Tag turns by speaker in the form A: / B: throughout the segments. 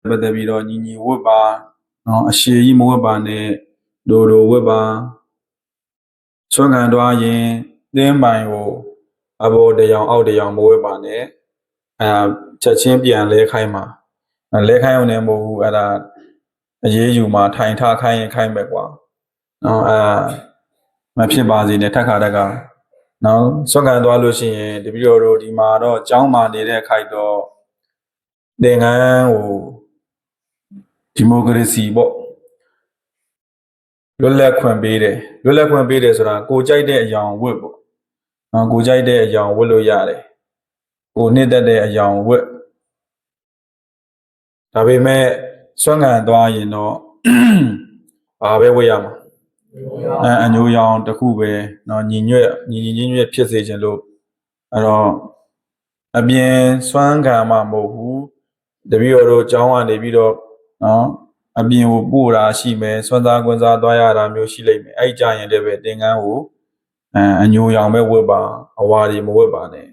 A: ပတ်သက်ပြီးတော့ညီညီဝတ်ပါနော်အရှိကြီးမဝတ်ပါနဲ့ဒိုဝတ်ပါဆွမ်းခံသွားရင်သင်းပိုင်ကိုအဘောတရားအောက်တရားမဝတ်ပါနဲ့ချက်ချင်းပြန်လဲခိုင်းမှာလဲခိုင်းအောင်လည်းမဟုတ်ဘူးအဲ့ဒါအရေးယူမှာထိုင်ထားခိုင်းရင်ခိုင်းပဲကွာနော်မဖြစ်ပါစေနဲ့ထက်ခါတက်ကနော်ဆွမ်းခံသွားလို့ရှိရင်တပည့်တော်တို့ဒီမှာတော့အကြောင်းမာနေတဲ့ခိုက်တော့သင်္ကန်းကိုဒီမိုကရေစီပေါ့လွတ်လပ်ခွင့်ပေးတယ်ဆိုတာကိုကြိုက်တဲ့အကြောင်းဝတ်ပေါ့နော်ကိုကြိုက်တဲ့အကြောင်းဝတ်လို့ရတယ်ကိုနှစ်သက်တဲ့အကြောင်းဝတ်ဒါပေမဲ့ဆွမ်းခံသွားရင်တော့ဘာပဲဝတ်ရမှာအညိုရောင်တစ်ခုပဲเนาะညီညွတ်ဖြစ်စေခြင်းလို့အဲ့တော့အပြင်စွမ်းခံမှာမဟုတ်ဘူးတပည့်တော်တို့ကျောင်းကနေပြီးတော့เนาะအပြင်ကိုပို့တာရှိမယ်စွမ်းသားကွန်းစားသွားရတာမျိုးရှိလိမ့်မယ်အဲ့ကြရင်လည်းပဲသင်္ကန်းကိုအညိုရောင်ပဲဝတ်ပါအဝါတွေမဝတ်ပါနဲ့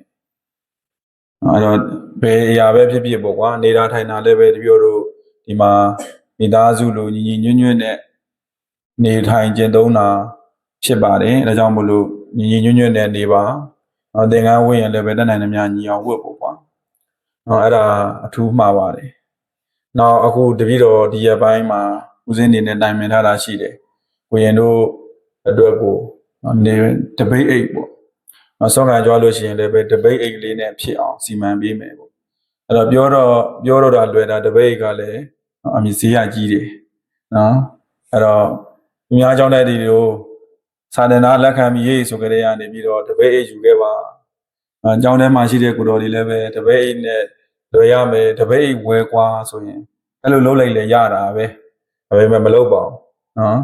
A: အဲ့တော့ဘယ်အရာပဲဖြစ်ဖြစ်ပေါ့ကွာနေတာထိုင်တာလည်းပဲတပည့်တော်တို့ဒီမှာမိသားစုလိုညီညွတ်နဲ့နေထိုင်ကျင့်သုံးတာဖြစ်ပါတယ်ဒါကြောင့်မလို့ညီညွတ်နဲ့နေပါသင်္ကန်းဝတ်ရင်လည်းပဲတတ်နိုင်သမျှညီအောင်ဝတ်ဖို့ကွာအဲ့ဒါအထူးမှားပါတယ်နောက်အခုတပည့်တော်ဒီရက်ပိုင်းမှာဦးစင်းနေနဲ့တိုင်ပင်ထားတာရှိတယ်ကိုရင်တို့အတွက်ကိုနေတပိတ်အိတ်ပေါ့ဆောင်းခံကြွားလို့ရှိရင်လည်းပဲတပိတ်အိတ်လေးနဲ့ဖြစ်အောင်စီမံပေးမယ်ပေါ့အဲ့တော့ပြောတော့တာလွယ်တာတပိတ်အိတ်ကလည်းအမြင့်ဈေးရကြီးတယ်နော်အဲ့တော့အများကြောင့်တဲ့ဒီလိုစာသင်သားလက်ခံပြီးရေးဆိုကြတဲ့ကနေပြီးတော့တပိတ်အိတ်ယူခဲ့ပါအကြောင်းထဲမှာရှိတဲ့ကိုတော်တွေလည်းပဲတပိတ်အိတ်နဲ့လွယ်ရမယ်တပိတ်အိတ်ဝယ်ကွာဆိုရင်အဲ့လိုလုပ်လိုက်လေရတာပဲဒါပေမဲ့မလုပ်ပါဘူးနော်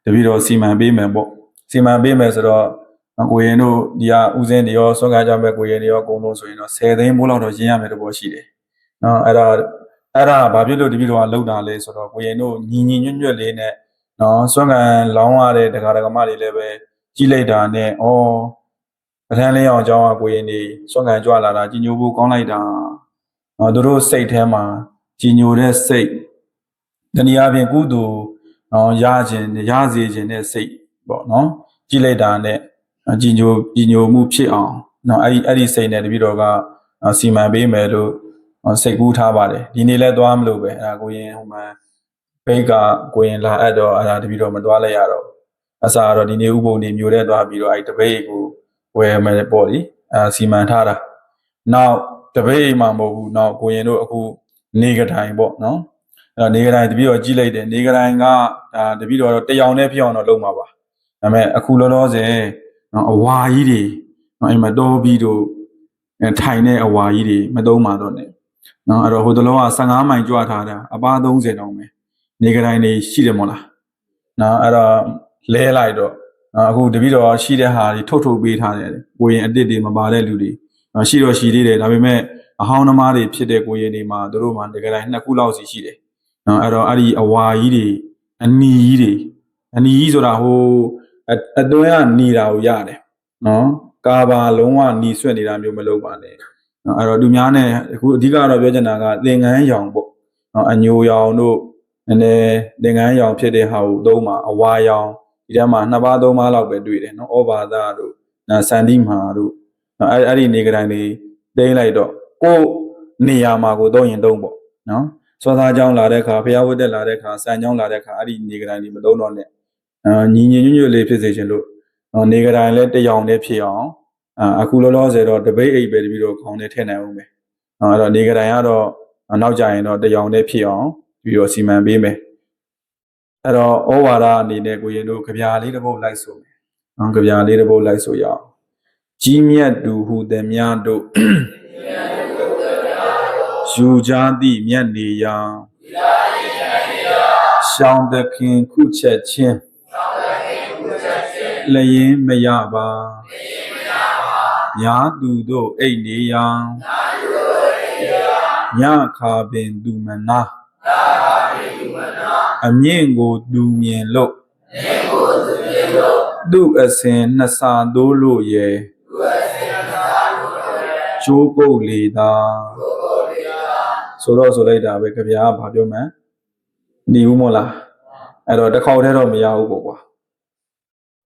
A: တပည့်တော်စီမံပေးမယ်ပေါ့စီမံပေးမယ်ဆိုတော့ကိုရင်တို့ဒီကဥစဉ်တွေရောဆွမ်းကားကြမဲ့ကိုရင်တွေရောအကုန်လုံးဆိုရင်တော့10သိန်းဘိုးလောက်တော့ရင်းရမယ်တဘောရှိတယ်နော်အဲ့ဒါဘာဖြစ်လို့တပည့်တော်ကလောက်တာလဲဆိုတော့ကိုရင်တို့ညီညွတ်လေးနဲ့နော်ဆွမ်းကန်လောင်းရတဲ့ဒကာဒကမတွေလည်းပဲကြီးလိုက်တာနဲ့ပထမ်းလေးအောင်အကြောင်းကကိုရင်တွေဆွမ်းကန်ကြွလာတာကြီးညိုဖို့ကောင်းလိုက်တာသူတို့စိတ်ထဲမှာကြီးညိုတဲ့စိတ်တနည်းအားဖြင့်ကုသိုလ်ရစေခြင်းတဲ့စိတ်ပေါ့နော်ကြီးလိုက်တာနဲ့ကြီးညိုမှုဖြစ်အောင်နော်အဲ့ဒီစိတ်နဲ့တပည့်တော်ကစီမံပေးမယ်လို့စိတ်ကူးထားပါတယ်ဒီနေ့လဲသွားမလို့ပဲအဲ့ဒါကိုရင်ဟိုမှာဘိတ်ကကိုရင်လာအပ်တော့အဲ့ဒါတပည့်တော်မသွားလိုက်ရတော့အစားတော့ဒီနေ့ဥပုံနေမျိုးတဲ့သွားပြီးတော့အဲ့တပိတ်ကိုဝယ်မယ်ပေါ့လေစီမံထားတာနောက်တပိတ်မှမဟုတ်ဘူးနောက်ကိုရင်တို့အခုနေကတိုင်းပေါ့နော်အဲ့နေကတိုင်းတပည့်တော်ကြီးလိုက်တယ်နေကတိုင်းကဒါတပည့်တော်တယောင်နဲ့ဖြစ်အောင်တော့လုပ်မှာပါဒါပေမဲ့အခုလောလောဆယ်အဝါကြီးတွေအဲ့မှာတော်ပြီးတော့ထိုင်တဲ့အဝါကြီးတွေမသုံးပါတော့နဲ့နော်အဲ့တော့ဟိုတလုံးက15မိုင်ကြွထားတာအပါ30တောင်ပဲနေကတိုင်းနေရှိတယ်မို့လားနော်အဲ့တော့လဲလိုက်တော့အခုတပည့်တော်ရှိတဲ့ဟာတွေထုတ်ပေးထားတယ်ကိုရင်အတစ်တွေမပါတဲ့လူတွေရှိတော့ရှိသေးတယ်ဒါပေမဲ့အဟောင်းသမားတွေဖြစ်တဲ့ကိုရင်တွေမှာတို့မှာနေကတိုင်း2ခုလောက်စီရှိတယ်နော်အဲ့တော့အဲ့ဒီအဝါကြီးတွေအနီကြီးဆိုတာဟိုအတွင်းကနေတာကိုရတယ်နော်ကာဘာလုံးဝနီဆွဲနေတာမျိုးမလုပ်ပါနဲ့နော်အဲ့တော့သူများနဲ့အခုအဓိကတော့ပြောချင်တာကသင်္ကန်းရောင်ပေါ့နော်အညိုရောင်တို့နည်းနည်းသင်္ကန်းရောင်ဖြစ်တဲ့ဟာကိုသုံးပါအဝါရောင်ဒီထဲမှာ2ပါး3ပါးလောက်ပဲတွေ့တယ်နော်ဩဘာသာတို့စန္ဒီမာတို့အဲ့ဒီနေကတိုင်းလေးသိမ့်လိုက်တော့ကိုနေရာမှာကိုသုံးရင်သုံးပေါ့နော်စောသားเจ้าလာတဲ့အခါဖျားဝတ်တက်လာတဲ့အခါစံเจ้าလာတဲ့အခါအဲ့ဒီနေကတိုင်းလေးမသုံးတော့နဲ့ညီညွတ်လေးဖြစ်စေချင်လို့နေကတိုင်းလည်းတရောင်နဲ့ဖြစ်အောင်အခုလောလောဆယ်တော့တပိတ်အိတ်ပဲတပြီးတော့ခေါင်းနဲ့ထည့်နိုင်အောင်ပဲအဲ့တော့နေကတိုင်းကတော့နောက်ကြရင်တော့တရောင်နဲ့ဖြစ်အောင်ပြီးတော့စီမံပေးမယ်အဲ့တော့ဩဝါဒအနေနဲ့ကိုရင်တို့ကြပြာလေးတစ်ပုဒ်လိုက်ဆိုမယ်ကြပြာလေးတစ်ပုဒ်လိုက်ဆိုရအောင်ကြီးမြတ်သူဟူသည်များတို့ယူကြသည့်မြတ်နေရာရှောင်းသခင်ခုချက်ချင်းလျင်မရပါညာသူတို့အိတ်နေရာညခါပင်သူမနာအမြင့်ကိုသူမြင်လို့သူအစဉ်နှစ်စာသိုးလို့ရဲ့ကျိုးပုတ်လေသာ ဆိုလိုက်တာပဲကြပြားဘာပြောမှန်းနေဦးမို့လားအဲ့တော့တစ်ခေါက်တည်းတော့မရဘူးပေါ့ကွာ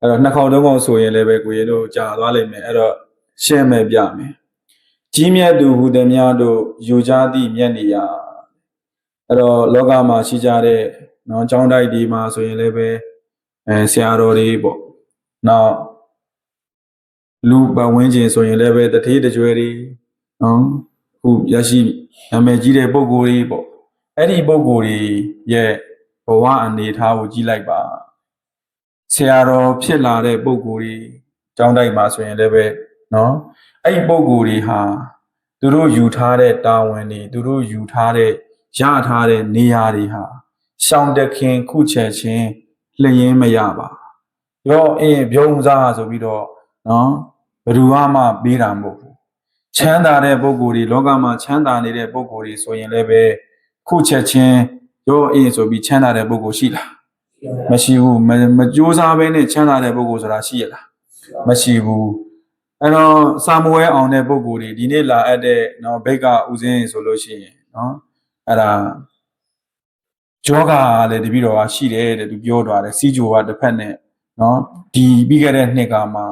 A: အဲ့တော့နှစ်ခေါက်သုံးခေါက်ဆိုရင်လည်းပဲကိုရင်တို့ကြာသွားလိမ့်မယ်အဲ့တော့ရှင်းမယ်ပြမယ်ကြီးမြတ်သူဟူသည်များတို့ယူကြသည့်မျက်နေရာအဲ့တော့လောကမှာရှိကြတဲ့နော်ကျောင်းတိုက်ဒီမှာဆိုရင်လည်းပဲဆရာတော်တွေပေါ့နောက်လူပတ်ဝန်းကျင်ဆိုရင်လည်းပဲတထေးတကြွယ်တွေနော်ခုရရှိနာမည်ကြီးတဲ့ပုံကိုယ်တွေပေါ့အဲ့ဒီပုံကိုယ်တွေရဲ့ဘဝအနေအထားကိုကြည့်လိုက်ပါဆရာတော်ဖြစ်လာတဲ့ပုံကိုယ်တွေကျောင်းတိုက်မှာဆိုရင်လည်းပဲနော်အဲ့ဒီပုံကိုယ်တွေဟာသူတို့ယူထားတဲ့တာဝန်တွေသူတို့ယူထားတဲ့ရထားတဲ့နေရာတွေဟာရှောင်းတခင်ခုချက်ချင်းလျင်မရပါရောဘုံစားဆိုပြီးတော့နော်ဘယ်သူမှပေးတာမဟုတ်ဘူးချမ်းသာတဲ့ပုဂ္ဂိုလ်တွေလောကမှာချမ်းသာနေတဲ့ပုဂ္ဂိုလ်တွေဆိုရင်လည်းပဲခုချက်ချင်းရောဆိုပြီးချမ်းသာတဲ့ပုဂ္ဂိုလ်ရှိလားမရှိဘူးမကြိုးစားဘဲနဲ့ချမ်းသာတဲ့ပုဂ္ဂိုလ်ဆိုတာရှိရလားမရှိဘူးအဲ့တော့စာမဝဲအောင်တဲ့ပုဂ္ဂိုလ်တွေဒီနေ့လာအပ်တဲ့နော်ဘိတ်ကဥစဉ်ဆိုလို့ရှိရင်နော်အဲ့ဒါယောဂလည်းတပည့်တော်ကရှိတယ်တဲ့သူပြောသွားတယ်စီဂျိုကတစ်ဖက်နဲ့နော်ဒီပြီးခဲ့တဲ့နှစ်ကမှ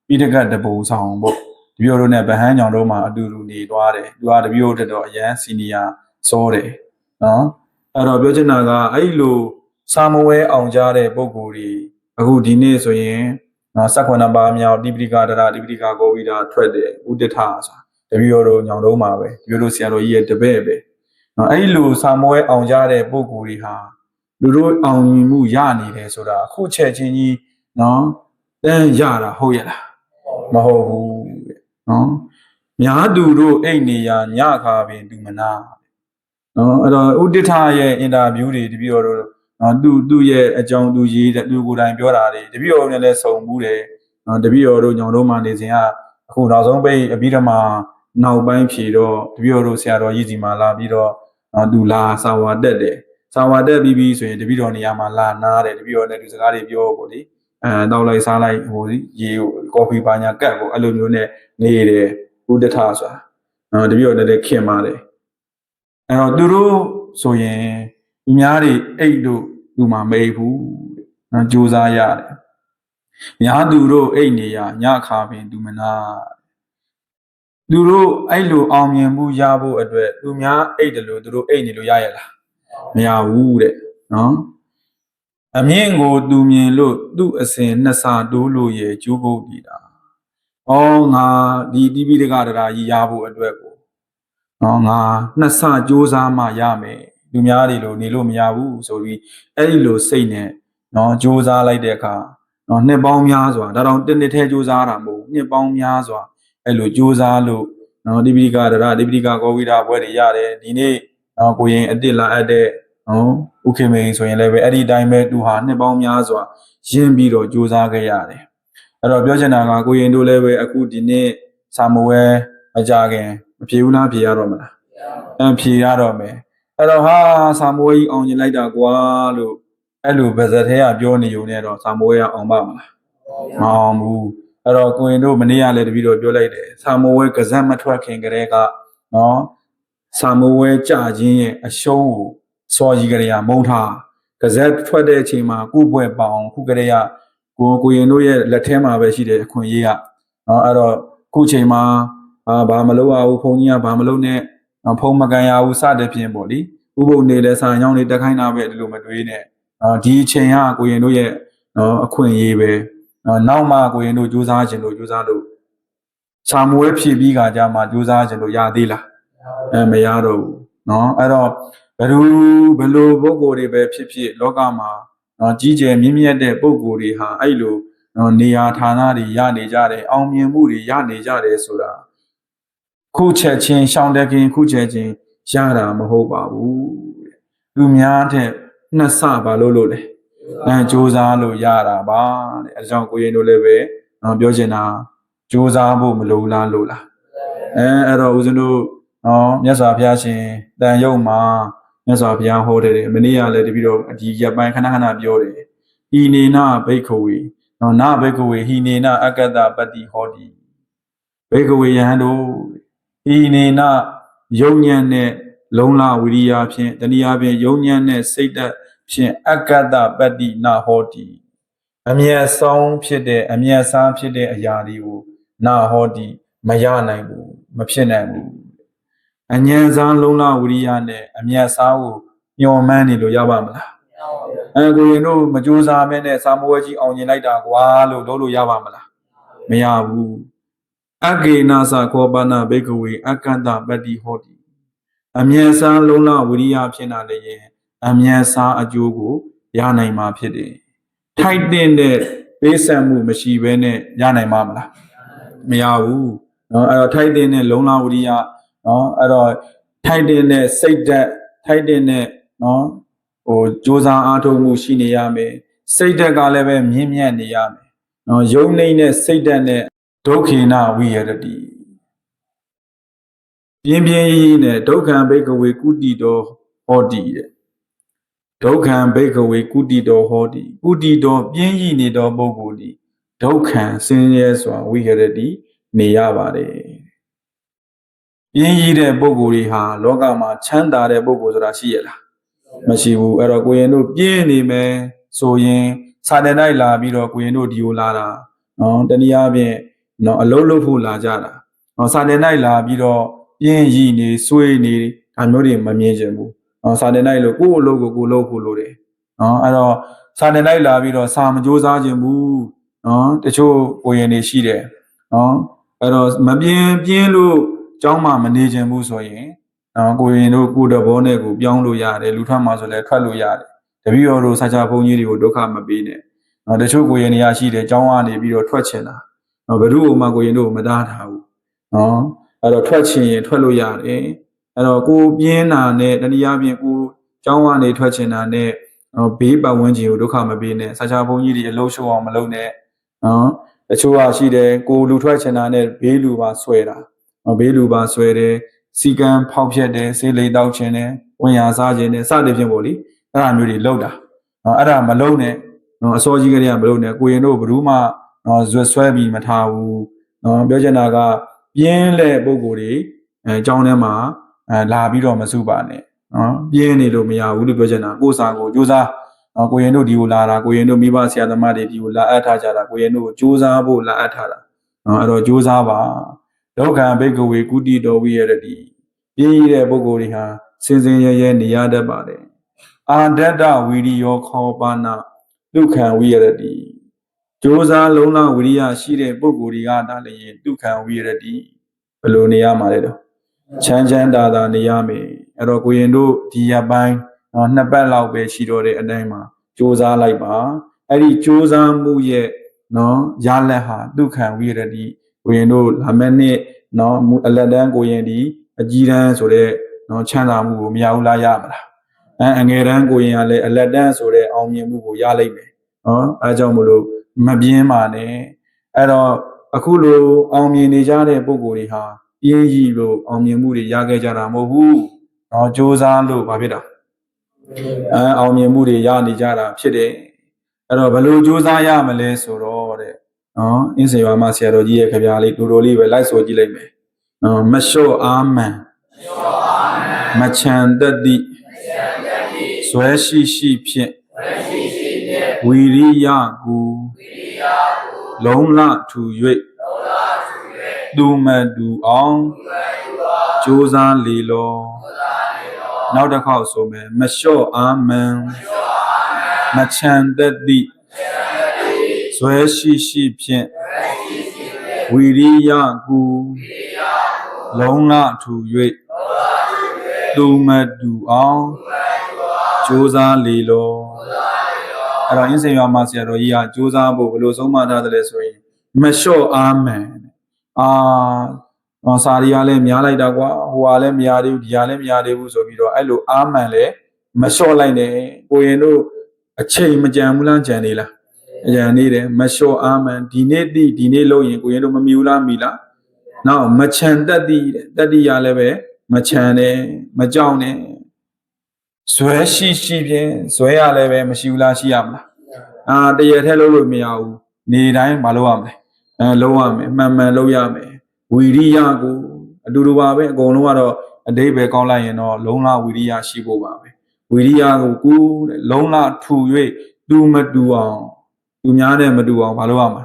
A: ပြီးတကတ်တပူဆောင်ပေါ့တပည့်တော်တို့နဲ့ဗဟန်းကြောင်တို့မှအတူတူနေသွားတယ်သူကတပည့်တော်တက်တော့အရန်စီနီယာစောတယ်နော်အဲ့တော့ပြောချင်တာကအဲ့လိုစာမဝဲအောင်ကြတဲ့ပုံကိုယ်တွေအခုဒီနေ့ဆိုရင်နော်18ပါးမြောက်တိပိဋကဒရတိပိဋကကောဝိဒါထွက်တယ်ဥဒိဋ္ဌဆိုတာတပည့်တော်တို့ညောင်တို့မှာပဲတပည့်တော်ဆရာတော်ကြီးရဲ့တပည့်ပဲနော်အဲ့လိုစာမဝဲအောင်ကြတဲ့ပုံကိုယ်တွေဟာလူတို့အောင်မြင်မှုရနေတယ်ဆိုတာအခုချက်ချင်းကြီးနော်တန်းရတာဟုတ်ရလားမဟုတ်ဘူးနော်များသူတို့အိတ်နေရညခါပင်သူမနာနော်အဲ့တော့ဥဒိဋ္ဌရဲ့အင်တာဗျူးတွေတပည့်တော်တို့နော်သူ့ရဲ့အကြောင်းသူရေးတဲ့သူကိုယ်တိုင်ပြောတာတွေတပည့်တော်နဲ့လည်းစုံဘူးတယ်နော်တပည့်တော်တို့ညောင်တို့မှနေစဉ်ကအခုနောက်ဆုံးပိတ်အပြီးတော့မှနောက်ပိုင်းဖြေတော့တပည့်တော်တို့ဆရာတော်ကြီးစီမှာလာပြီးတော့သူလာစာဝါတက်တယ်စာဝါတက်ပြီးဆိုရင်တပည့်တော်နေရာမှာလာနားတယ်တပည့်တော်နဲ့သူစကားတွေပြောပေါ့လေတောက်လိုက်စားလိုက်ဟိုရေကော်ဖီပါညာကတ်ပေါ့အဲ့လိုမျိုးနဲ့နေတယ်ဥဒ္ဒထဆိုတာတပည့်တော်လည်းခင်ပါတယ်အဲ့တော့သူတို့ဆိုရင်အများတွေအိတ်တို့သူမှမအိတ်ဘူးနော်ကြိုးစားရတယ်များသူတို့အိတ်နေရညခါပင်သူမနာသူတို့အဲ့လိုအောင်မြင်မှုရဖို့အတွက်သူများအိတ်တယ်လို့သူတို့အိတ်နေလို့ရရလားမရဘူးတဲ့နော်အမြင့်ကိုသူမြင်လို့သူ့အစဉ်နှစ်စာတိုးလို့ရဲ့ကျိုးပုတ်တည်တာ။ဩငါဒီတိပိဋကဒရာကြီးရဖို့အတွက်ကိုနော်ငါနှစ်ဆကြိုးစားမှရမယ်။လူများတွေလို့နေလို့မရဘူးဆိုပြီးအဲ့ဒီလိုစိတ်နဲ့နော်ကြိုးစားလိုက်တဲ့အခါနော်နှစ်ပေါင်းများစွာဒါတော့တစ်နှစ်ထဲကြိုးစားတာမဟုတ်နှစ်ပေါင်းများစွာအဲ့လိုကြိုးစားလို့နော်တိပိဋကဒရာတိပိဋကကောဝိဒဘွဲတွေရတယ်ဒီနေ့ကိုရင်အစ်စ်လာအပ်တဲ့ဥခေမေဆိုရင်လည်းပဲအဲ့ဒီတိုင်းပဲသူဟာနှစ်ပေါင်းများစွာရင်းပြီးတော့ကြိုးစားခဲ့ရတယ်အဲ့တော့ပြောချင်တာကကိုရင်တို့လည်းပဲအခုဒီနေ့စာမဝဲအကြခင်မဖြေဘူးလားဖြေရတော့မလားဖြေရတော့မယ်အဲ့တော့ဟာစာမဝဲကြီးအောင်ကျင်လိုက်တာကွာလို့အဲ့လိုဗဇက်ထဲကပြောနေုံနဲ့တော့စာမဝဲကအောင်ပါမလားမအောင်ဘူးအဲ့တော့ကိုရင်တို့မနေ့ကလည်းတပည့်တော်ပြောလိုက်တယ်စာမဝဲကစက်မထွက်ခင်ကတည်းကနော်စာမဝဲကြခြင်းရဲ့အရှုံးကိုစော်ကြီးကလေးကမုံထားကစက်ထွက်တဲ့အချိန်မှာကုပွဲပေါအောင်ခုကလေးကကိုရင်တို့ရဲ့လက်ထဲမှာပဲရှိတယ်အခွင့်အရေးကနော်အဲ့တော့ခုချိန်မှာဘာမလုပ်ရဘူးဘုန်းကြီးကဘာမလုပ်နဲ့ဖုံးမကန်ရဘူးစတဲ့ဖြင့်ပေါ့လေဥပုပ်နေလဲစာကြောင်းလေးတက်ခိုင်းတာပဲဒီလိုမတွေးနဲ့ဒီအချိန်ကကိုရင်တို့ရဲ့အခွင့်အရေးပဲနောက်မှကိုရင်တို့ကြိုးစားခြင်းလို့ကြိုးစားလို့စာမွေးဖြည့်ပြီးကကြမှာကြိုးစားခြင်းလို့ရသေးလားမရတော့ဘူးနော်အဲ့တော့ဘယ်လိုပုဂ္ဂိုလ်တွေပဲဖြစ်ဖြစ်လောကမှာကြီးကျယ်မြင့်မြတ်တဲ့ပုဂ္ဂိုလ်တွေဟာအဲ့လိုနေရာဌာနတွေရနေကြတယ်အောင်မြင်မှုတွေရနေကြတယ်ဆိုတာခုချက်ချင်းရှောင်းတဲ့ခင်ခုချက်ချင်းရတာမဟုတ်ပါဘူးလူများတဲ့နှစ်ဆပါလို့လဲကြိုးစားလို့ရတာပါတဲ့အဲကြောင့်ကိုရင်တို့လည်းပဲပြောချင်တာကြိုးစားဖို့မလိုလားလို့လားအဲ့တော့ဦးဇင်းတို့မြတ်စွာဘုရားရှင်တန်ရုပ်မှာမြတ်စွာဘုရားဟောတယ်မနေ့ကလည်းတပည့်တော်ဒီရပ်ပိုင်းခဏပြောတယ်ဟိနေနဘိက္ခဝေနဘိက္ခဝေဟိနေနအကတ္တပတ္တိဟောတိဘိက္ခဝေယဟန်တို့ဟိနေနယုံညံ့တဲ့ လုံလဝိရိယဖြင့်တနည်းအားဖြင့်ယုံညံ့တဲ့စိတ်ဓာတ်ဖြင့်အကတ္တပတ္တိနာဟောတိအမျက်ဆုံးဖြစ်တဲ့အမျက်စားဖြစ်တဲ့အရာတွေကိုနာဟောတိမရနိုင်ဘူးမဖြစ်နိုင်ဘူးအဉ္ဇဉ်စားလုံလဝိရိယနဲ့အမျက်စားကိုညှော်မှန်းနေလို့ရပါမလားကိုရင်တို့မကြိုးစားမဲနဲ့စာမဝဲကြီးအောင်မြင်လိုက်တာကွာလို့လုပ်လို့ရပါမလားမရဘူးအဂေနာသခောပနာဘေကဝေအကတ္တပတ္တိဟောတိအမျက်စားလုံလဝိရိယဖြစ်လာလေရင်အမျက်စားအကျိုးကိုရနိုင်မှာဖြစ်တယ်ထိုက်တဲ့ပေးဆံမှုမရှိဘဲနဲ့ရနိုင်မှာမလားမရဘူးเนาะအဲ့တော့ထိုက်တဲ့လုံလဝိရိယเนาะအဲ့တော့ထိုက်တဲ့စိတ်ဓာတ်ထိုက်တဲ့เนาะကြိုးစားအားထုတ်မှုရှိနေရမယ်စိတ်ဓာတ်ကလည်းပဲမြင့်မြတ်နေရမယ်เนาะယုံနေတဲ့စိတ်ဓာတ်နဲ့ဒုက္ခိနဝိရတတိပြင်းပြင်းကြီးနဲ့ဒုက္ခံဘိကဝေကုတိတောဟောတိတဲ့ဒုက္ခံဘိကဝေကုတိတောဟောတိကုတိတောပြင်းကြီးနေသောပုဂ္ဂိုလ်ဒီဒုက္ခံဆင်းရဲစွာဝိရတိနေရပါတယ်ပြင်းကြီးတဲ့ပုဂ္ဂိုလ်တွေဟာလောကမှာချမ်းသာတဲ့ပုဂ္ဂိုလ်ဆိုတာရှိရလားမရှိဘူးအဲ့တော့ကိုရင်တို့ပြင်းနေမယ်ဆိုရင်စာတန်တိုင်းလာပြီးတော့ကိုရင်တို့ဒီကိုလာတာနော်တနည်းအားဖြင့်နော်အလုံးလုံးဖို့လာကြတာနော်စာတင်နိုင်လာပြီးတော့ပြင်းရည်နေဆွေးနေဒါမျိုးတွေမမြင်ချင်ဘူးနော်စာတင်နိုင်လို့ကိုယ့်အလုပ်ကိုကိုယ်လုပ်ဖို့လိုတယ်နော်အဲ့တော့စာတင်နိုင်လာပြီးတော့စာမကြိုးစားချင်ဘူးနော်တချို့ကိုရင်တွေရှိတယ်နော်အဲ့တော့မပြင်းလို့ကျောင်းမှာမနေချင်ဘူးဆိုရင်နော်ကိုရင်တို့ကိုယ်တဘောနဲ့ကိုပြောင်းလို့ရတယ်လူထွက်မှာဆိုလည်းထွက်လို့ရတယ်တပည့်တော်တို့စာချဘုန်းကြီးတွေကိုဒုက္ခမပေးနဲ့နော်တချို့ကိုရင်တွေကရှိတယ်ကျောင်းကနေပြီးတော့ထွက်ချင်တာဘယ်သူ့ကိုမှကိုရင်တို့မတားထားဘူးနော်အဲ့တော့ထွက်ချင်ရင်ထွက်လို့ရတယ်အဲ့တော့ကိုပြင်းတာနဲ့တနည်းအားဖြင့်ကိုကျောင်းကနေထွက်ချင်တာနဲ့ဘေးပတ်ဝန်းကျင်ကိုဒုက္ခမပေးနဲ့ဆာချဘုန်းကြီးတွေအလုံးရှုံအောင်မလုပ်နဲ့နော်တချို့ကရှိတယ်ကိုလူထွက်ချင်တာနဲ့ဘေးလူပါဆွဲတာဘေးလူပါဆွဲတယ်စီကံဖောက်ဖြက်တယ်ဆေးလိမ်တောက်ချင်တယ်ဝင်ရစားခြင်းတယ်စသဖြင့်ပေါ့လေအဲ့ဒါမျိုးတွေလုပ်တာအဲ့ဒါမလုပ်နဲ့အစောကြီးကလေးကမလုပ်နဲ့ကိုရင်တို့ဘယ်သူမှဇွတ်ဆွဲပြီးမထားဘူးပြောချင်တာကပြင်းတဲ့ပုံကိုယ်တွေအကြောင်းထဲမှာလာပြီးတော့မစုပါနဲ့ပြင်းနေလို့မရဘူးလို့ပြောချင်တာကိုယ်စာကိုကြိုးစားကိုရင်တို့ဒီကိုလာတာကိုရင်တို့မိဘဆရာသမားတွေဒီကိုလာအပ်ထားကြတာကိုရင်တို့ကြိုးစားဖို့လာအပ်ထားတာအဲ့တော့ကြိုးစားပါဒုက္ခံဘိကဝေကုတိတော်ဝိရတိပြင်းရတဲ့ပုံကိုယ်တွေဟာစင်စင်ရဲရဲနေရတတ်ပါတယ်အာဒတ္တဝီရိယောခောပါဏဒုက္ခံဝိရတိကြိုးစားလုံးလဝိရိယရှိတဲ့ပုဂ္ဂိုလ်တွေကဒါလည်းဒုက္ခံဝိရတိဘယ်လိုနေရမှာလဲတော့ချမ်းသာနေရမယ်အဲ့တော့ကိုရင်တို့ဒီရပိုင်းနှစ်ပတ်လောက်ပဲရှိတော့တဲ့အတိုင်းမှာကြိုးစားလိုက်ပါအဲ့ဒီကြိုးစားမှုရဲ့ရလက်ဟာဒုက္ခံဝိရတိကိုရင်တို့လာမယ့်နှစ်အလက်တန်းကိုရင်ဒီအကြီးတန်းဆိုတဲ့ချမ်းသာမှုကိုမရဘူးလားရမလားအငယ်တန်းကိုရင်ကလည်းအလက်တန်းဆိုတဲ့အောင်မြင်မှုကိုရလိမ့်မယ်အဲကြောင့်မလို့မပြင်းပါနဲ့အဲ့တော့အခုလိုအောင်မြင်နေကြတဲ့ပုဂ္ဂိုလ်တွေဟာပြင်းကြီးလို့အောင်မြင်မှုတွေရခဲ့ကြတာမဟုတ်ဘူးကြိုးစားလို့ဘာဖြစ်တာအောင်မြင်မှုတွေရနေကြတာဖြစ်တယ်အဲ့တော့ဘယ်လိုကြိုးစားရမလဲဆိုတော့အင်းစေဝါမဆရာတော်ကြီးရဲ့ခဗျာလေးတော်တော်လေးပဲလိုက်ဆိုကြည့်လိုက်မယ်မလျှော့အာမန်မချမ်းတတိဇွဲရှိဖြင့်ဝီရိယကိုလုံးလထူ၍သူမတူအောင်ကြိုးစားလေလောနောက်တစ်ခေါက်ဆိုမယ်မလျှော့အာမန်မချမ်းတတိဇွဲရှိဖြင့်ဝီရိယကိုလုံးလထူ၍သူမတူအောင်ကြိုးစားလေလောအဲ့တော့အင်းစိန်ရွာမှာဆရာတော်ကြီးကကြိုးစားဖို့ဘယ်လိုဆုံးမထားတယ်လဲဆိုရင်မလျှော့အာမန်စာရီကလည်းများလိုက်တာကွာဟိုကလည်းမရသေးဘူးဒီကလည်းမရသေးဘူးဆိုပြီးတော့အဲ့လိုအာမန်လည်းမလျှော့လိုက်နဲ့ကိုရင်တို့အချိန်မကြံဘူးလားကြံနေလားအကြံနေတယ်မလျှော့အာမန်ဒီနေ့ဒီနေ့လို့ရင်ကိုရင်တို့မမီဘူးလားမီလားနောက်မချန်တတ်တိတတိရလည်းပဲမချန်နဲ့မကြောက်နဲ့ဇွဲရှိဖြင့်ဇွဲရလည်းပဲမရှိဘူးလားရှိရမလားတရထဲလုပ်လို့မရဘူးနေတိုင်းမလုပ်ရမလဲလုပ်ရမယ်မှန်လုပ်ရမယ်ဝီရိယကိုအတူတူပါပဲအကုန်လုံးကတော့ အတိပဲကောင်းလိုက်ရင်တော့လုံလဝိရိယရှိဖို့ပါပဲဝိရိယကိုကိုတဲ့လုံလထူ၍သူမတူအောင်သူများနဲ့မတူအောင်မလုပ်ရမှာ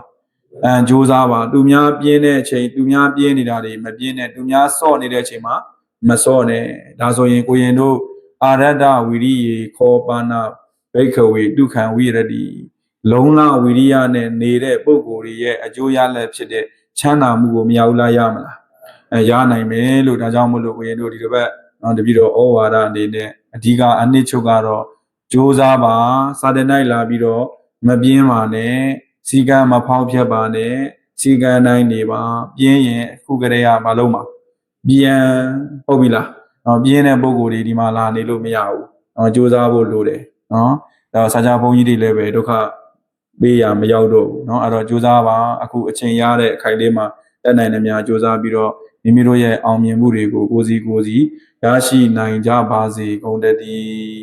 A: ကြိုးစားပါသူများပြင်းတဲ့အချိန်သူများပြင်းနေတာတွေမပြင်းနဲ့သူများဆော့နေတဲ့အချိန်မှာမဆော့နဲ့ဒါဆိုရင်ကိုရင်တို့အာရတ္တဝိရိယေခောပါဏဘိက္ခဝေဒုက္ခံဝိရတိလုံလဝိရိယနဲ့နေတဲ့ပုဂ္ဂိုလ်ရဲ့အကျိုးရလဒ်ဖြစ်တဲ့ချမ်းသာမှုကိုမရဘူးလားရမလားရနိုင်မယ်လို့ဒါကြောင့်မို့လို့ကိုရင်တို့ဒီတစ်ပတ်တပည့်တော်ဩဝါဒအနေနဲ့အဓိကအနှစ်ချုပ်ကတော့ကြိုးစားပါစာတင်နိုင်လာပြီးတော့မပြင်းပါနဲ့စီကံမဖောက်ဖျက်ပါနဲ့စီကံတိုင်းနေပါပြင်းရင်အခုကတည်းကမလုပ်ပါပြန်ဟုတ်ပြီလားပြင်းတဲ့ပုံကိုယ်တွေဒီမှာလာနေလို့မရဘူးကြိုးစားဖို့လိုတယ်နော်ဒါစာချဘုန်းကြီးတွေလည်းပဲဒုက္ခပေးရမရောက်တော့ဘူးเนาะအဲ့တော့ကြိုးစားပါအခုအချိန်ရတဲ့အခိုက်လေးမှာတက်နိုင်တဲ့များကြိုးစားပြီးတော့မိမိတို့ရဲ့အောင်မြင်မှုတွေကိုကိုယ်စီရရှိနိုင်ကြပါစေကုန်တည်း